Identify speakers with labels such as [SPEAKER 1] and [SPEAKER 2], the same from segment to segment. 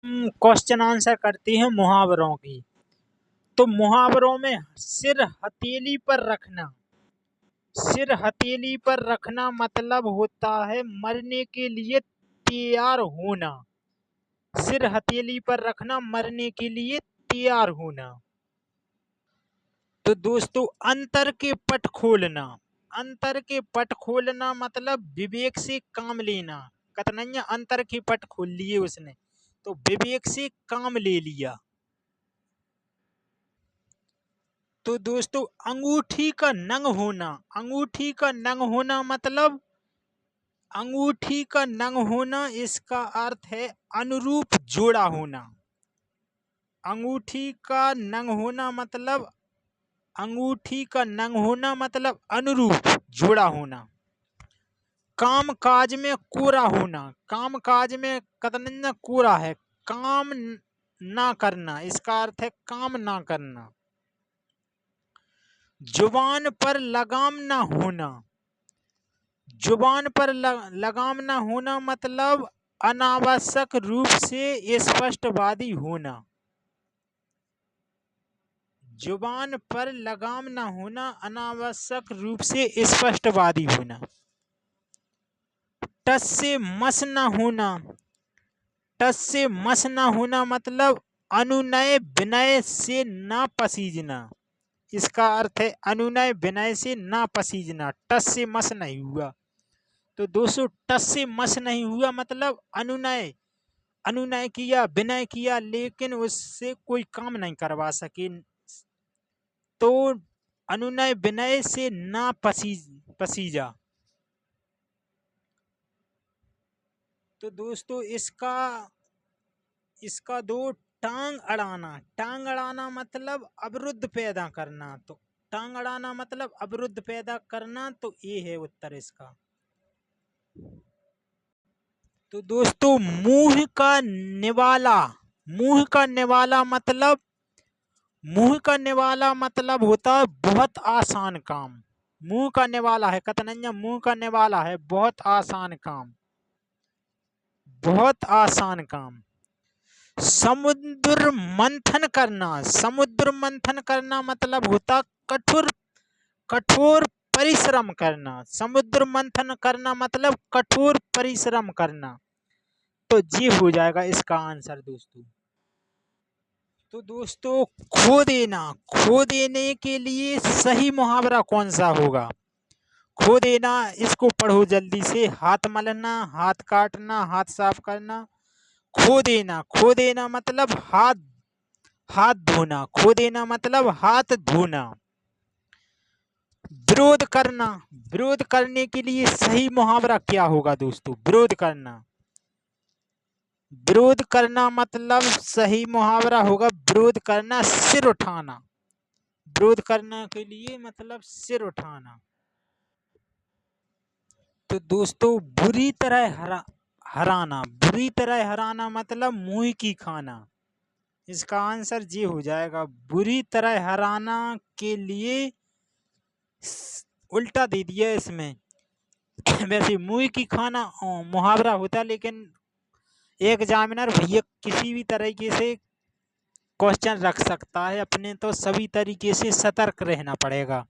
[SPEAKER 1] Question answer करती हैं मुहावरों की। तो मुहावरों में सिर हथेली पर रखना, सिर हथेली पर रखना मतलब होता है मरने के लिए तैयार होना। सिर हथेली पर रखना मरने के लिए तैयार होना। तो दोस्तों अंतर के पट खोलना, अंतर के पट खोलना मतलब विवेक से काम लेना। कतनैया अंतर के पट खोल लिए उसने, तो विवेक से काम ले लिया। तो दोस्तों अंगूठी का नंग होना, अंगूठी का नंग होना मतलब अंगूठी का नंग होना, इसका अर्थ है अनुरूप जोड़ा होना। अंगूठी का नंग होना मतलब अंगूठी का नंग होना मतलब अनुरूप जोड़ा होना। काम काज में कोरा होना, काम काज में कतनन्ना कोरा है, काम ना करना, इसका अर्थ है काम ना करना। जुबान पर लगाम ना होना, जुबान पर लगाम ना होना मतलब अनावश्यक रूप से स्पष्टवादी होना। जुबान पर लगाम ना होना अनावश्यक रूप से स्पष्टवादी होना। टस से मस ना होना, टस से मस ना होना मतलब अनुनय विनय से ना पसीजना। इसका अर्थ है अनुनय विनय से ना पसीजना, टस से मस नहीं हुआ। तो दोस्तों टस से मस नहीं हुआ मतलब अनुनय अनुनय किया विनय किया लेकिन उससे कोई काम नहीं करवा सके, तो अनुनय विनय से ना पसीजा। तो दोस्तों इसका इसका दो टांग अड़ाना, टांग अड़ाना मतलब अवरुद्ध पैदा करना। तो टांग अड़ाना मतलब अवरुद्ध पैदा करना, तो ये है उत्तर इसका। तो दोस्तों मुंह का निवाला, मुंह का निवाला मतलब मुंह का निवाला मतलब होता है बहुत आसान काम। मुंह का निवाला है कतनैया, मुंह का निवाला है बहुत आसान काम, बहुत आसान काम। समुद्र मंथन करना, समुद्र मंथन करना मतलब होता कठोर कठोर परिश्रम करना। समुद्र मंथन करना मतलब कठोर परिश्रम करना। तो ये हो जाएगा इसका आंसर दोस्तों। तो दोस्तों खो देना, खो देने के लिए सही मुहावरा कौन सा होगा? खो देना, इसको पढ़ो जल्दी से। हाथ मलना, हाथ काटना, हाथ साफ करना। खो देना, खो देना मतलब हाथ हाथ धोना, खो देना मतलब हाथ धोना। विरोध करना, विरोध करने के लिए सही मुहावरा क्या होगा दोस्तों? विरोध करना, विरोध करना मतलब सही मुहावरा होगा विरोध करना सिर उठाना। विरोध करने के लिए मतलब सिर उठाना। तो दोस्तों बुरी तरह हराना, बुरी तरह हराना मतलब मुंह की खाना। इसका आंसर ये हो जाएगा। बुरी तरह हराना के लिए उल्टा दे दिया इसमें। वैसे मुंह की खाना मुहावरा होता, लेकिन एग्जामिनर भैया किसी भी तरीके से क्वेश्चन रख सकता है अपने, तो सभी तरीके से सतर्क रहना पड़ेगा।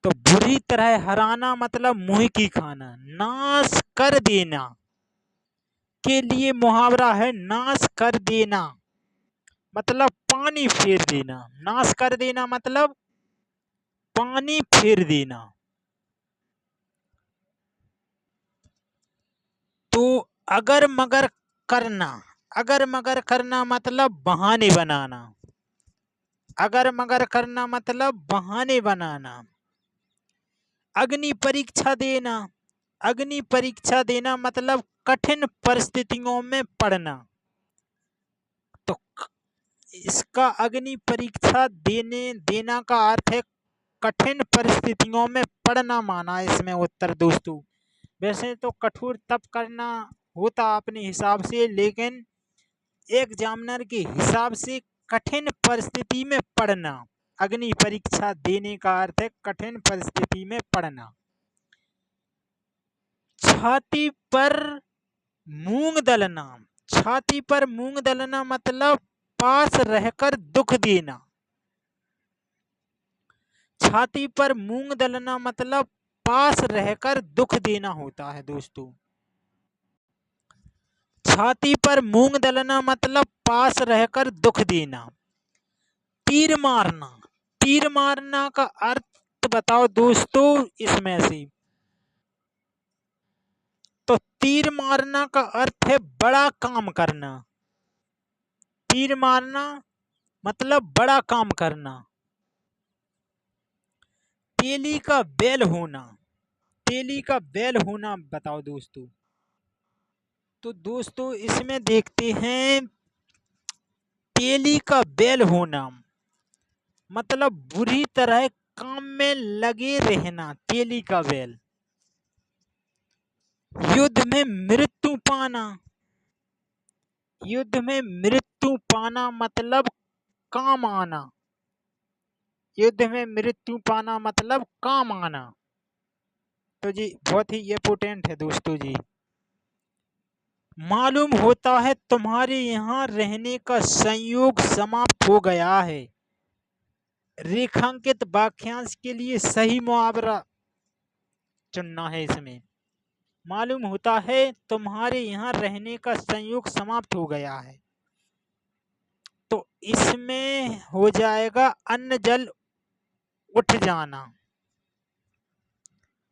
[SPEAKER 1] तो बुरी तरह हराना मतलब मुंह की खाना। नाश कर देना के लिए मुहावरा है नाश कर देना मतलब पानी फेर देना। नाश कर देना मतलब पानी फेर देना। तो अगर मगर करना, अगर मगर करना मतलब बहाने बनाना। अगर मगर करना मतलब बहाने बनाना। अग्नि परीक्षा देना, अग्नि परीक्षा देना मतलब कठिन परिस्थितियों में पड़ना। तो इसका अग्नि परीक्षा देना का अर्थ है कठिन परिस्थितियों में पड़ना माना इसमें उत्तर दोस्तों। वैसे तो कठोर तप करना होता अपने हिसाब से, लेकिन एग्जामिनर के हिसाब से कठिन परिस्थिति में पड़ना। अग्नि परीक्षा देने का अर्थ है कठिन परिस्थिति में पड़ना। छाती पर मूंग दलना, छाती पर मूंग दलना मतलब पास रहकर दुख देना। छाती पर मूंग दलना मतलब पास रहकर दुख देना होता है दोस्तों। छाती पर मूंग दलना मतलब पास रहकर दुख देना। तीर मारना, तीर मारना का अर्थ बताओ दोस्तों इसमें से। तो तीर मारना का अर्थ है बड़ा काम करना। तीर मारना मतलब बड़ा काम करना। तेली का बैल होना, तेली का बैल होना बताओ दोस्तों। तो दोस्तों इसमें देखते हैं, तेली का बैल होना मतलब बुरी तरह काम में लगे रहना, तेली का बैल। युद्ध में मृत्यु पाना, युद्ध में मृत्यु पाना मतलब काम आना। युद्ध में मृत्यु पाना मतलब काम आना। तो जी बहुत ही इंपोर्टेंट है दोस्तों जी। मालूम होता है तुम्हारे यहाँ रहने का संयोग समाप्त हो गया है। रेखांकित वाक्यांश के लिए सही मुहावरा चुनना है इसमें। मालूम होता है तुम्हारे यहाँ रहने का संयोग समाप्त हो गया है, तो इसमें हो जाएगा अन्न जल उठ जाना।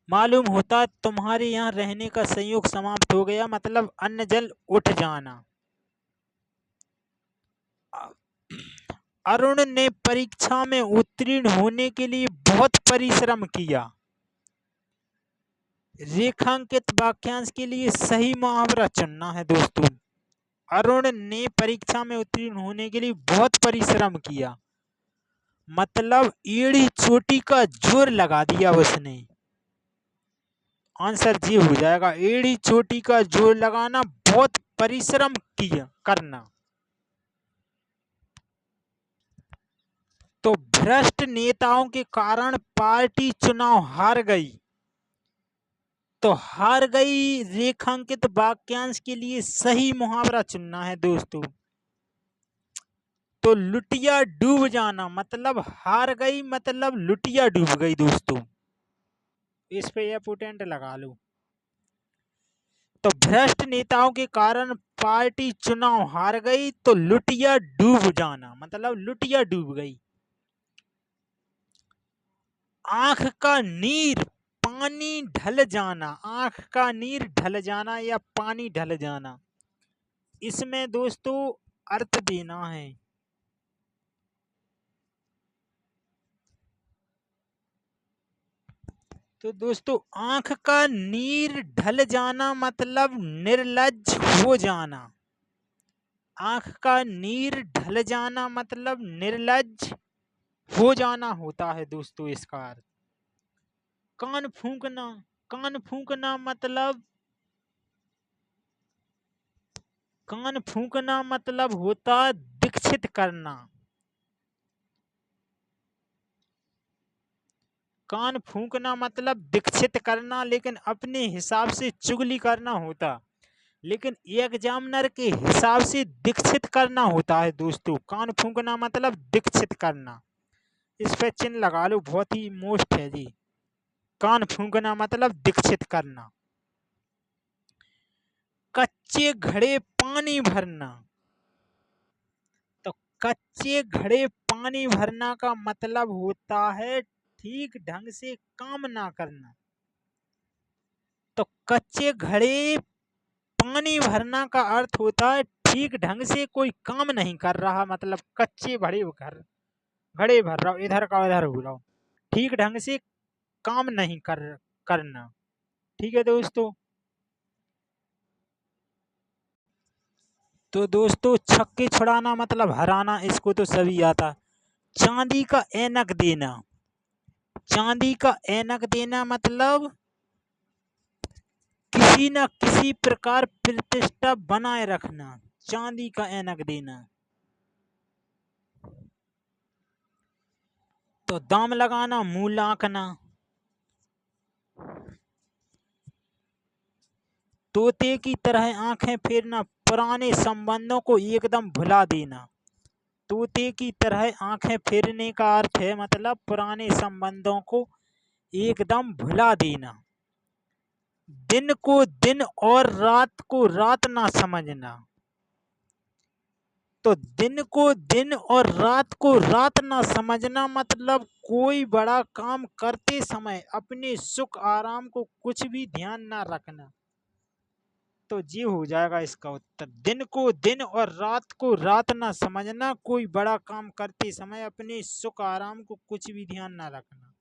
[SPEAKER 1] मालूम होता है तुम्हारे यहाँ रहने का संयोग समाप्त हो गया मतलब अन्न जल उठ जाना। अरुण ने परीक्षा में उत्तीर्ण होने के लिए बहुत परिश्रम किया। रेखांकित वाक्यांश के लिए सही मुहावरा चुनना है दोस्तों। अरुण ने परीक्षा में उत्तीर्ण होने के लिए बहुत परिश्रम किया मतलब एड़ी चोटी का जोर लगा दिया उसने। आंसर जी हो जाएगा, एड़ी चोटी का जोर लगाना, बहुत परिश्रम किया करना। तो भ्रष्ट नेताओं के कारण पार्टी चुनाव हार गई। तो हार गई रेखांकित वाक्यांश के लिए सही मुहावरा चुनना है दोस्तों। तो लुटिया डूब जाना मतलब हार गई मतलब लुटिया डूब गई दोस्तों। इस पे यह पोटेंट लगा लो। तो भ्रष्ट नेताओं के कारण पार्टी चुनाव हार गई तो लुटिया डूब जाना मतलब लुटिया डूब गई। आंख का नीर पानी ढल जाना, आंख का नीर ढल जाना या पानी ढल जाना, इसमें दोस्तों अर्थ देना है। तो दोस्तों आंख का नीर ढल जाना मतलब निर्लज्ज हो जाना। आंख का नीर ढल जाना मतलब निर्लज्ज हो जाना होता है दोस्तों इसका अर्थ। कान फूंकना, कान फूंकना मतलब, कान फूंकना मतलब होता दीक्षित करना। कान फूंकना मतलब दीक्षित करना, लेकिन अपने हिसाब से चुगली करना होता, लेकिन एग्जामिनर के हिसाब से दीक्षित करना होता है दोस्तों। कान फूंकना मतलब दीक्षित करना। इस पे चिन्ह लगा लो, बहुत ही मोस्ट है जी। कान फूंकना मतलब दीक्षित करना। कच्चे घड़े पानी भरना, तो कच्चे घड़े पानी भरना का मतलब होता है ठीक ढंग से काम ना करना। तो कच्चे घड़े पानी भरना का अर्थ होता है ठीक ढंग से कोई काम नहीं कर रहा, मतलब कच्चे भरे घर घड़े भर रहा हूँ, इधर का उधर हो रहा हूँ, ठीक ढंग से काम नहीं करना। ठीक है दोस्तों। तो दोस्तों छक्के छुड़ाना मतलब हराना, इसको तो सभी आता। चांदी का ऐनक देना, चांदी का ऐनक देना मतलब किसी न किसी प्रकार प्रतिष्ठा बनाए रखना। चांदी का ऐनक देना। तो दाम लगाना, मूल आंकना। तोते की तरह आंखें फेरना, पुराने संबंधों को एकदम भुला देना। तोते की तरह आंखें फेरने का अर्थ है मतलब पुराने संबंधों को एकदम भुला देना। दिन को दिन और रात को रात ना समझना। तो दिन को दिन और रात को रात ना समझना मतलब कोई बड़ा काम करते समय अपने सुख आराम को कुछ भी ध्यान ना रखना। तो ये हो जाएगा इसका उत्तर। दिन को दिन और रात को रात ना समझना, कोई बड़ा काम करते समय अपने सुख आराम को कुछ भी ध्यान ना रखना।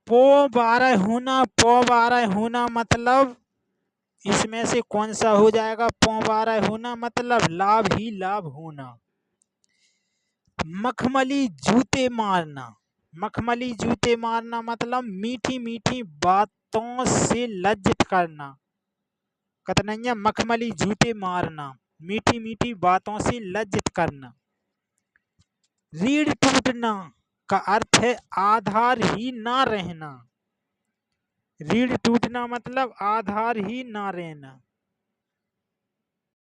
[SPEAKER 1] पो बारह होना मतलब इसमें से कौन सा हो जाएगा? पौ बारह होना मतलब लाभ ही लाभ होना। मखमली जूते मारना, मखमली जूते मारना मतलब मीठी मीठी बातों से लज्जित करना। कतनैया मखमली जूते मारना, मीठी मीठी बातों से लज्जित करना। रीढ़ टूटना का अर्थ है आधार ही ना रहना। रीढ़ टूटना मतलब आधार ही ना रहना।